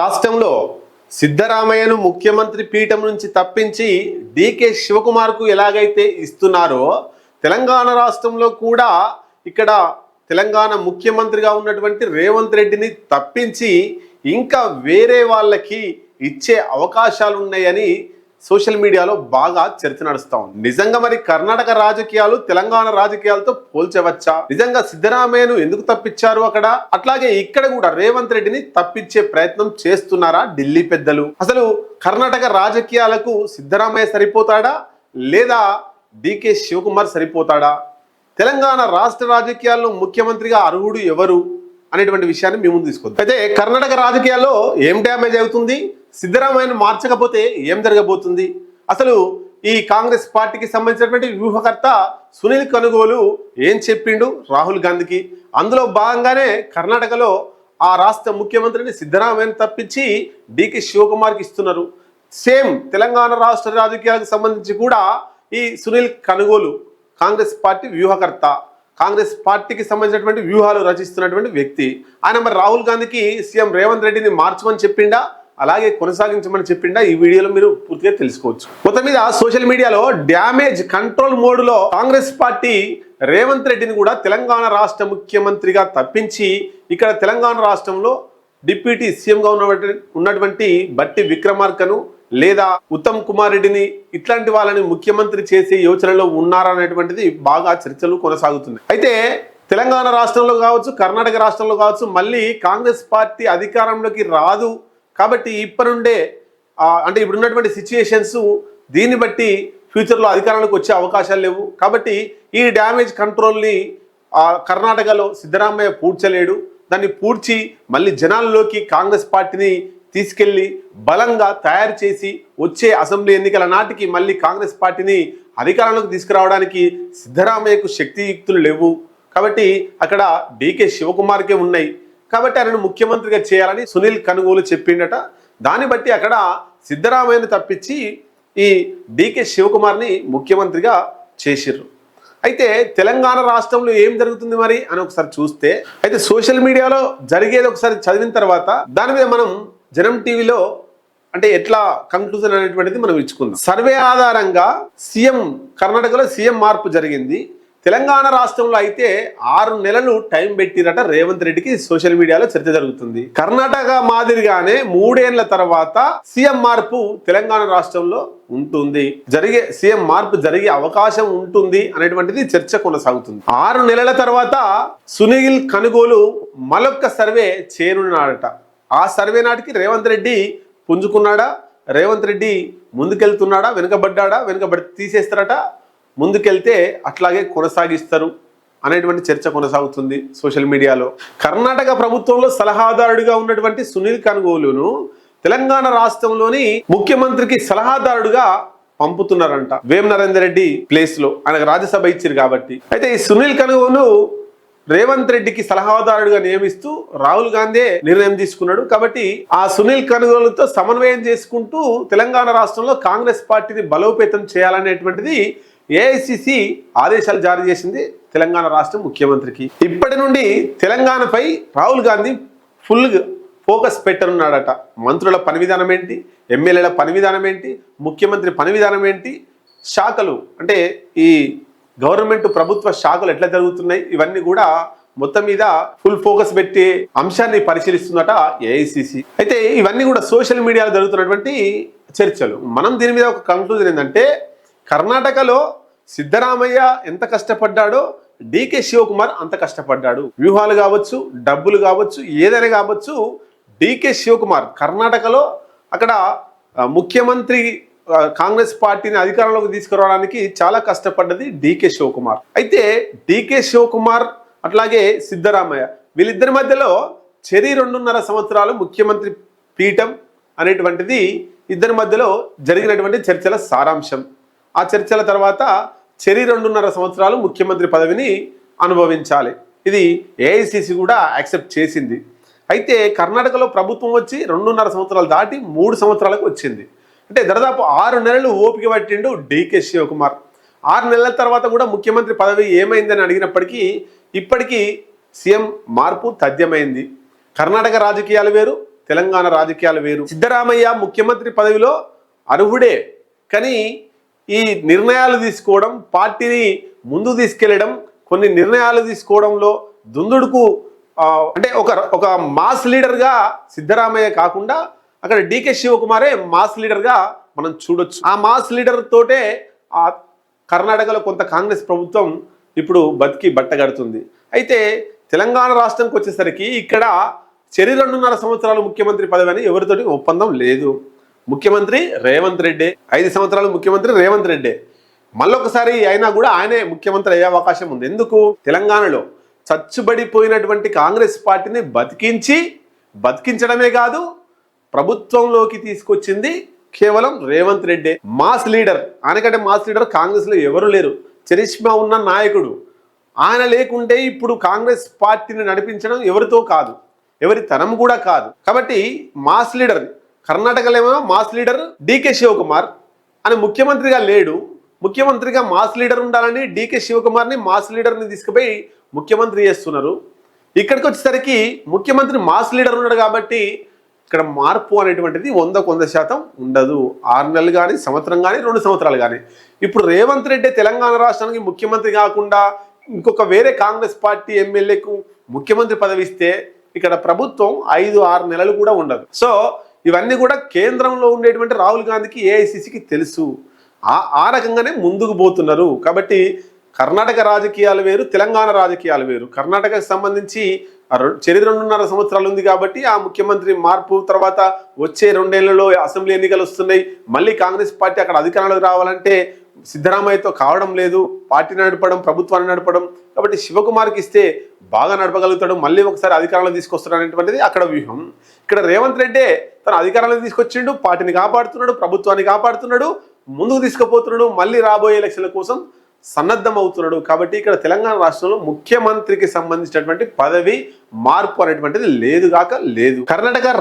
రాష్ట్రంలో సిద్ధరామయ్యను ముఖ్యమంత్రి పీఠం నుంచి తప్పించి డికే శివకుమార్కు ఎలాగైతే ఇస్తున్నారో తెలంగాణ రాష్ట్రంలో కూడా ఇక్కడ తెలంగాణ ముఖ్యమంత్రిగా ఉన్నటువంటి రేవంత్ రెడ్డిని తప్పించి ఇంకా వేరే వాళ్ళకి ఇచ్చే అవకాశాలు ఉన్నాయని సోషల్ మీడియాలో బాగా చర్చ నడుస్తా ఉంది. నిజంగా మరి కర్ణాటక రాజకీయాలు తెలంగాణ రాజకీయాలతో పోల్చవచ్చా? నిజంగా సిద్ధరామయ్యను ఎందుకు తప్పించారు అక్కడ? అట్లాగే ఇక్కడ కూడా రేవంత్ రెడ్డిని తప్పించే ప్రయత్నం చేస్తున్నారా ఢిల్లీ పెద్దలు? అసలు కర్ణాటక రాజకీయాలకు సిద్ధరామయ్య సరిపోతాడా లేదా డికే శివకుమార్ సరిపోతాడా? తెలంగాణ రాష్ట్ర రాజకీయాల్లో ముఖ్యమంత్రిగా అర్హుడు ఎవరు అనేటువంటి విషయాన్ని మీ ముందు తీసుకొద్దాం. అయితే కర్ణాటక రాజకీయాల్లో ఏం డ్యామేజ్ అవుతుంది, సిద్ధరామయ్యను మార్చకపోతే ఏం జరగబోతుంది? అసలు ఈ కాంగ్రెస్ పార్టీకి సంబంధించినటువంటి వ్యూహకర్త సునీల్ కనుగోలు ఏం చెప్పిండు రాహుల్ గాంధీకి? అందులో భాగంగానే కర్ణాటకలో ఆ రాష్ట్ర ముఖ్యమంత్రిని సిద్ధరామయ్యను తప్పించి డికే శివకుమార్కి ఇస్తున్నారు. సేమ్ తెలంగాణ రాష్ట్ర రాజకీయాలకు సంబంధించి కూడా ఈ సునీల్ కనుగోలు కాంగ్రెస్ పార్టీ వ్యూహకర్త, కాంగ్రెస్ పార్టీకి సంబంధించినటువంటి వ్యూహాలు రచిస్తున్నటువంటి వ్యక్తి. ఆయన మరి రాహుల్ గాంధీకి సీఎం రేవంత్ రెడ్డిని మార్చమని చెప్పిండా, అలాగే కొనసాగించమని చెప్పిండా? ఈ వీడియోలో మీరు పూర్తిగా తెలుసుకోవచ్చు. మొత్తం మీద సోషల్ మీడియాలో డ్యామేజ్ కంట్రోల్ మోడ్లో కాంగ్రెస్ పార్టీ రేవంత్ రెడ్డిని కూడా తెలంగాణ రాష్ట్ర ముఖ్యమంత్రిగా తప్పించి ఇక్కడ తెలంగాణ రాష్ట్రంలో డిప్యూటీ సీఎంగా ఉన్నటువంటి బట్టి విక్రమార్కను లేదా ఉత్తమ్ కుమార్ రెడ్డిని ఇట్లాంటి వాళ్ళని ముఖ్యమంత్రి చేసే యోచనలో ఉన్నారనేటువంటిది బాగా చర్చలు కొనసాగుతున్నాయి. అయితే తెలంగాణ రాష్ట్రంలో కావచ్చు, కర్ణాటక రాష్ట్రంలో కావచ్చు, మళ్ళీ కాంగ్రెస్ పార్టీ అధికారంలోకి రాదు కాబట్టి ఇప్పటి నుండే అంటే ఇప్పుడున్నటువంటి సిచ్యుయేషన్స్ దీన్ని బట్టి ఫ్యూచర్లో అధికారంలోకి వచ్చే అవకాశాలు లేవు. కాబట్టి ఈ డ్యామేజ్ కంట్రోల్ని కర్ణాటకలో సిద్ధరామయ్య పూడ్చలేడు. దాన్ని పూడ్చి మళ్ళీ జనాల్లోకి కాంగ్రెస్ పార్టీని తీసుకెళ్లి బలంగా తయారు చేసి వచ్చే అసెంబ్లీ ఎన్నికల నాటికి మళ్ళీ కాంగ్రెస్ పార్టీని అధికారంలోకి తీసుకురావడానికి సిద్ధరామయ్యకు శక్తియుక్తులు లేవు. కాబట్టి అక్కడ డికే శివకుమార్కే ఉన్నాయి. కాబట్టి ఆయనను ముఖ్యమంత్రిగా చేయాలని సునీల్ కనుగోలు చెప్పిండట. దాన్ని బట్టి అక్కడ సిద్ధరామయ్యను తప్పించి ఈ డికే శివకుమార్ని ముఖ్యమంత్రిగా చేసిర్రు. అయితే తెలంగాణ రాష్ట్రంలో ఏం జరుగుతుంది మరి అని ఒకసారి చూస్తే, అయితే సోషల్ మీడియాలో జరిగేది ఒకసారి చదివిన తర్వాత దాని మీద మనం జనం టీవీలో అంటే ఎట్లా కంక్లూజన్ అనేటువంటిది మనం ఇచ్చుకుందాం. సర్వే ఆధారంగా కర్ణాటకలో సీఎం మార్పు జరిగింది. తెలంగాణ రాష్ట్రంలో అయితే 6 నెలలు టైం పెట్టిరట రేవంత్ రెడ్డికి. సోషల్ మీడియాలో చర్చ జరుగుతుంది. కర్ణాటక మాదిరిగానే 3 ఏళ్ల తర్వాత సీఎం మార్పు తెలంగాణ రాష్ట్రంలో ఉంటుంది, సీఎం మార్పు జరిగే అవకాశం ఉంటుంది అనేటువంటిది చర్చ కొనసాగుతుంది. 6 నెలల తర్వాత సునీల్ కనుగోలు మరొక్క సర్వే చేయనున్నాడట. ఆ సర్వే నాటికి రేవంత్ రెడ్డి పుంజుకున్నాడా, రేవంత్ రెడ్డి ముందుకెళ్తున్నాడా, వెనుకబడి తీసేస్తారట, ముందుకెళ్తే అట్లాగే కొనసాగిస్తారు అనేటువంటి చర్చ కొనసాగుతుంది సోషల్ మీడియాలో. కర్ణాటక ప్రభుత్వంలో సలహాదారుడిగా ఉన్నటువంటి సునీల్ కనుగోలును తెలంగాణ రాష్ట్రంలోని ముఖ్యమంత్రికి సలహాదారుడుగా పంపుతున్నారంట. వేం నరేందర్ రెడ్డి ప్లేస్ లో, ఆయనకు రాజ్యసభ ఇచ్చారు కాబట్టి. అయితే ఈ సునీల్ కనుగోలు రేవంత్ రెడ్డికి సలహాదారుడిగా నియమిస్తూ రాహుల్ గాంధీ నిర్ణయం తీసుకున్నాడు. కాబట్టి ఆ సునీల్ కనుగోలుతో సమన్వయం చేసుకుంటూ తెలంగాణ రాష్ట్రంలో కాంగ్రెస్ పార్టీని బలోపేతం చేయాలనేటువంటిది ఏఐసిసి ఆదేశాలు జారీ చేసింది తెలంగాణ రాష్ట్ర ముఖ్యమంత్రికి. ఇప్పటి నుండి తెలంగాణపై రాహుల్ గాంధీ ఫుల్ ఫోకస్ పెట్టనున్నాడట. మంత్రుల పని విధానం ఏంటి, ఎమ్మెల్యేల పని విధానం ఏంటి, ముఖ్యమంత్రి పని విధానం ఏంటి, శాఖలు అంటే ఈ గవర్నమెంట్ ప్రభుత్వ శాఖలు ఎట్లా జరుగుతున్నాయి, ఇవన్నీ కూడా మొత్తం మీద ఫుల్ ఫోకస్ పెట్టి అంశాన్ని పరిశీలిస్తుందట ఏఐసిసి. అయితే ఇవన్నీ కూడా సోషల్ మీడియాలో జరుగుతున్నటువంటి చర్చలు. మనం దీని మీద ఒక కంక్లూజన్ ఏంటంటే, కర్ణాటకలో సిద్ధరామయ్య ఎంత కష్టపడ్డాడో డికే శివకుమార్ అంత కష్టపడ్డాడు. వ్యూహాలు కావచ్చు, డబ్బులు కావచ్చు, ఏదైనా కావచ్చు, డికే శివకుమార్ కర్ణాటకలో అక్కడ ముఖ్యమంత్రి కాంగ్రెస్ పార్టీని అధికారంలోకి తీసుకురావడానికి చాలా కష్టపడ్డది డికే శివకుమార్. అయితే డికే శివకుమార్ అట్లాగే సిద్ధరామయ్య వీళ్ళిద్దరి మధ్యలో 2.5 సంవత్సరాలు ముఖ్యమంత్రి పీఠం అనేటువంటిది ఇద్దరి మధ్యలో జరిగినటువంటి చర్చల సారాంశం. ఆ చర్చల తర్వాత 2.5 సంవత్సరాలు ముఖ్యమంత్రి పదవిని అనుభవించాలి. ఇది ఏఐసిసి కూడా యాక్సెప్ట్ చేసింది. అయితే కర్ణాటకలో ప్రభుత్వం వచ్చి 2.5 సంవత్సరాలు దాటి 3 సంవత్సరాలకు వచ్చింది. అంటే దాదాపు 6 నెలలు ఓపిక పట్టిండు డికే శివకుమార్. 6 నెలల తర్వాత కూడా ముఖ్యమంత్రి పదవి ఏమైందని అడిగినప్పటికీ ఇప్పటికీ సీఎం మార్పు తథ్యమైంది. కర్ణాటక రాజకీయాలు వేరు, తెలంగాణ రాజకీయాలు వేరు. సిద్ధరామయ్య ముఖ్యమంత్రి పదవిలో అర్హుడే, కానీ ఈ నిర్ణయాలు తీసుకోవడం, పార్టీని ముందుకు తీసుకెళ్లడం, కొన్ని నిర్ణయాలు తీసుకోవడంలో దుందుడుకు అంటే ఒక మాస్ లీడర్గా సిద్ధరామయ్య కాకుండా అక్కడ డికే శివకుమారే మాస్ లీడర్గా మనం చూడొచ్చు. ఆ మాస్ లీడర్ తోటే ఆ కర్ణాటకలో కొంత కాంగ్రెస్ ప్రభుత్వం ఇప్పుడు బతికి బట్టగడుతుంది. అయితే తెలంగాణ రాష్ట్రానికి వచ్చేసరికి ఇక్కడ 2.5 సంవత్సరాలు ముఖ్యమంత్రి పదవి అని ఎవరితోటి ఒప్పందం లేదు. ముఖ్యమంత్రి రేవంత్ రెడ్డి, 5 సంవత్సరాలు ముఖ్యమంత్రి రేవంత్ రెడ్డి. మళ్ళొకసారి అయినా కూడా ఆయనే ముఖ్యమంత్రి అయ్యే అవకాశం ఉంది. ఎందుకు? తెలంగాణలో చచ్చుబడిపోయినటువంటి కాంగ్రెస్ పార్టీని బతికించడమే కాదు, ప్రభుత్వంలోకి తీసుకొచ్చింది కేవలం రేవంత్ రెడ్డి. మాస్ లీడర్, ఆయనకంటే మాస్ లీడర్ కాంగ్రెస్ లో ఎవరు లేరు. చరిష్మా ఉన్న నాయకుడు ఆయన. లేకుంటే ఇప్పుడు కాంగ్రెస్ పార్టీని నడిపించడం ఎవరితో కాదు, ఎవరి తరం కూడా కాదు. కాబట్టి మాస్ లీడర్ కర్ణాటకలో ఏమో మాస్ లీడర్ డికే శివకుమార్ అని ముఖ్యమంత్రిగా లేడు. ముఖ్యమంత్రిగా మాస్ లీడర్ ఉండాలని డికే శివకుమార్ని మాస్ లీడర్ని తీసుకుపోయి ముఖ్యమంత్రి చేస్తున్నారు. ఇక్కడికి వచ్చేసరికి ముఖ్యమంత్రి మాస్ లీడర్ ఉన్నాడు కాబట్టి ఇక్కడ మార్పు అనేటువంటిది 100% ఉండదు. 6 నెలలు కానీ, సంవత్సరం కానీ, 2 సంవత్సరాలు కానీ. ఇప్పుడు రేవంత్ రెడ్డి తెలంగాణ రాష్ట్రానికి ముఖ్యమంత్రి కాకుండా ఇంకొక వేరే కాంగ్రెస్ పార్టీ ఎమ్మెల్యేకు ముఖ్యమంత్రి పదవి ఇస్తే ఇక్కడ ప్రభుత్వం 5-6 నెలలు కూడా ఉండదు. సో ఇవన్నీ కూడా కేంద్రంలో ఉండేటువంటి రాహుల్ గాంధీకి, ఏఐసిసికి తెలుసు. ఆ రకంగానే ముందుకు పోతున్నారు. కాబట్టి కర్ణాటక రాజకీయాలు వేరు, తెలంగాణ రాజకీయాలు వేరు. కర్ణాటకకు సంబంధించి 2.5 సంవత్సరాలు ఉంది కాబట్టి ఆ ముఖ్యమంత్రి మార్పు తర్వాత వచ్చే 2 ఏళ్లలో అసెంబ్లీ ఎన్నికలు వస్తున్నాయి. మళ్ళీ కాంగ్రెస్ పార్టీ అక్కడ అధికారంలోకి రావాలంటే సిద్ధరామయ్యతో కావడం లేదు. పార్టీని నడపడం, ప్రభుత్వాన్ని నడపడం. కాబట్టి శివకుమార్కి ఇస్తే బాగా నడపగలుగుతాడు, మళ్ళీ ఒకసారి అధికారంలో తీసుకొస్తాడు అనేటువంటిది అక్కడ వ్యూహం. ఇక్కడ రేవంత్ రెడ్డి తన అధికారంలో తీసుకొచ్చిండు, పార్టీని కాపాడుతున్నాడు, ప్రభుత్వాన్ని కాపాడుతున్నాడు, ముందుకు తీసుకుపోతున్నాడు, మళ్ళీ రాబోయే ఎలక్షన్ల కోసం సన్నద్ధం అవుతున్నాడు. కాబట్టి ఇక్కడ తెలంగాణ రాష్ట్రంలో ముఖ్యమంత్రికి సంబంధించినటువంటి పదవి మార్పు అనేటువంటిది లేదు. కర్ణాటక